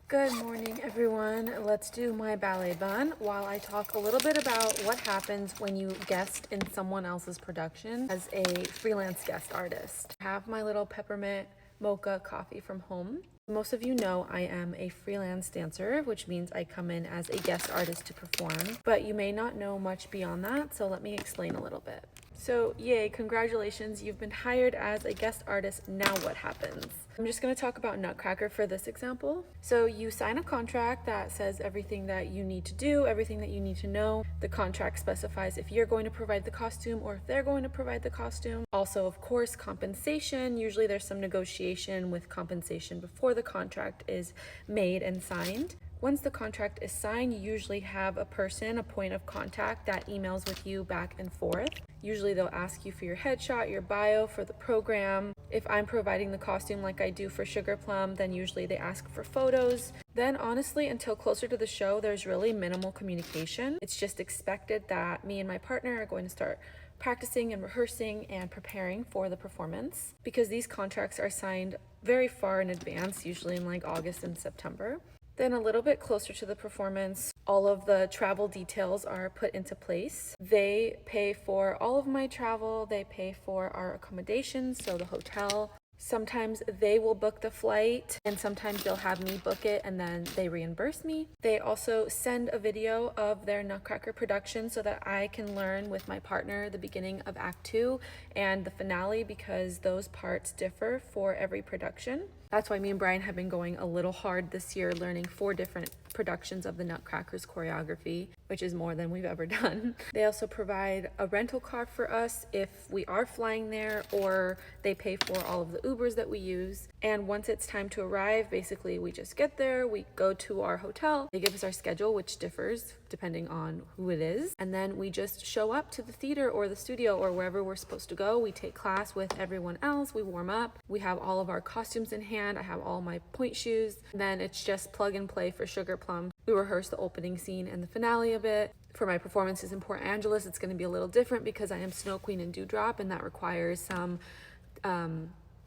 Good morning, everyone. Let's do my ballet bun while I talk a little bit about what happens when you guest in someone else's production as a freelance guest artist. I have my little peppermint mocha coffee from home. Most of you know I am a freelance dancer, which means I come in as a guest artist to perform, but you may not know much beyond that, so let me explain a little bit. So yay, congratulations, you've been hired as a guest artist. Now what happens? I'm just going to talk about Nutcracker for this example. So you sign a contract that says everything that you need to do, everything that you need to know. The contract specifies if you're going to provide the costume or if they're going to provide the costume. Also, of course, compensation. Usually there's some negotiation with compensation before the contract is made and signed. Once the contract is signed, you usually have a person, a point of contact that emails with you back and forth. Usually they'll ask you for your headshot, your bio for the program. If I'm providing the costume like I do for Sugar Plum, then usually they ask for photos. Then honestly, until closer to the show, there's really minimal communication. It's just expected that me and my partner are going to start practicing and rehearsing and preparing for the performance, because these contracts are signed very far in advance, usually in like August and September. Then a little bit closer to the performance, all of the travel details are put into place. They pay for all of my travel, they pay for our accommodations, so the hotel. Sometimes they will book the flight and sometimes they'll have me book it and then they reimburse me. They also send a video of their Nutcracker production so that I can learn with my partner the beginning of Act 2 and the finale, because those parts differ for every production. That's why me and Brian have been going a little hard this year, learning 4 different productions of the Nutcrackers choreography, which is more than we've ever done. They also provide a rental car for us if we are flying there, or they pay for all of the Ubers that we use. And once it's time to arrive, basically we just get there, we go to our hotel, they give us our schedule, which differs depending on who it is, and then we just show up to the theater or the studio or wherever we're supposed to go. We take class with everyone else, we warm up, we have all of our costumes in hand, I have all my point shoes, then it's just plug and play for Sugar Plum. We rehearse the opening scene and the finale a bit. For my performances in Port Angeles, it's going to be a little different because I am Snow Queen and Dewdrop, and that requires some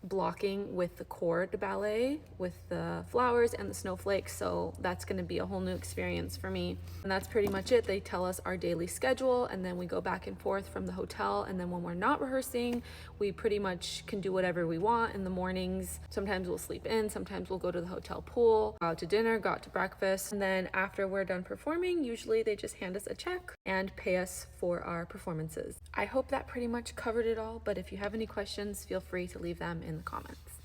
blocking with the corps de ballet with the flowers and the snowflakes, so that's going to be a whole new experience for me. And that's pretty much it. They tell us our daily schedule and then we go back and forth from the hotel, and then when we're not rehearsing, we pretty much can do whatever we want in the mornings. Sometimes we'll sleep in, sometimes we'll go to the hotel pool, go out to dinner, go out to breakfast, and then after we're done performing, usually they just hand us a check and pay us for our performances. I hope that pretty much covered it all, but if you have any questions, feel free to leave them in the comments.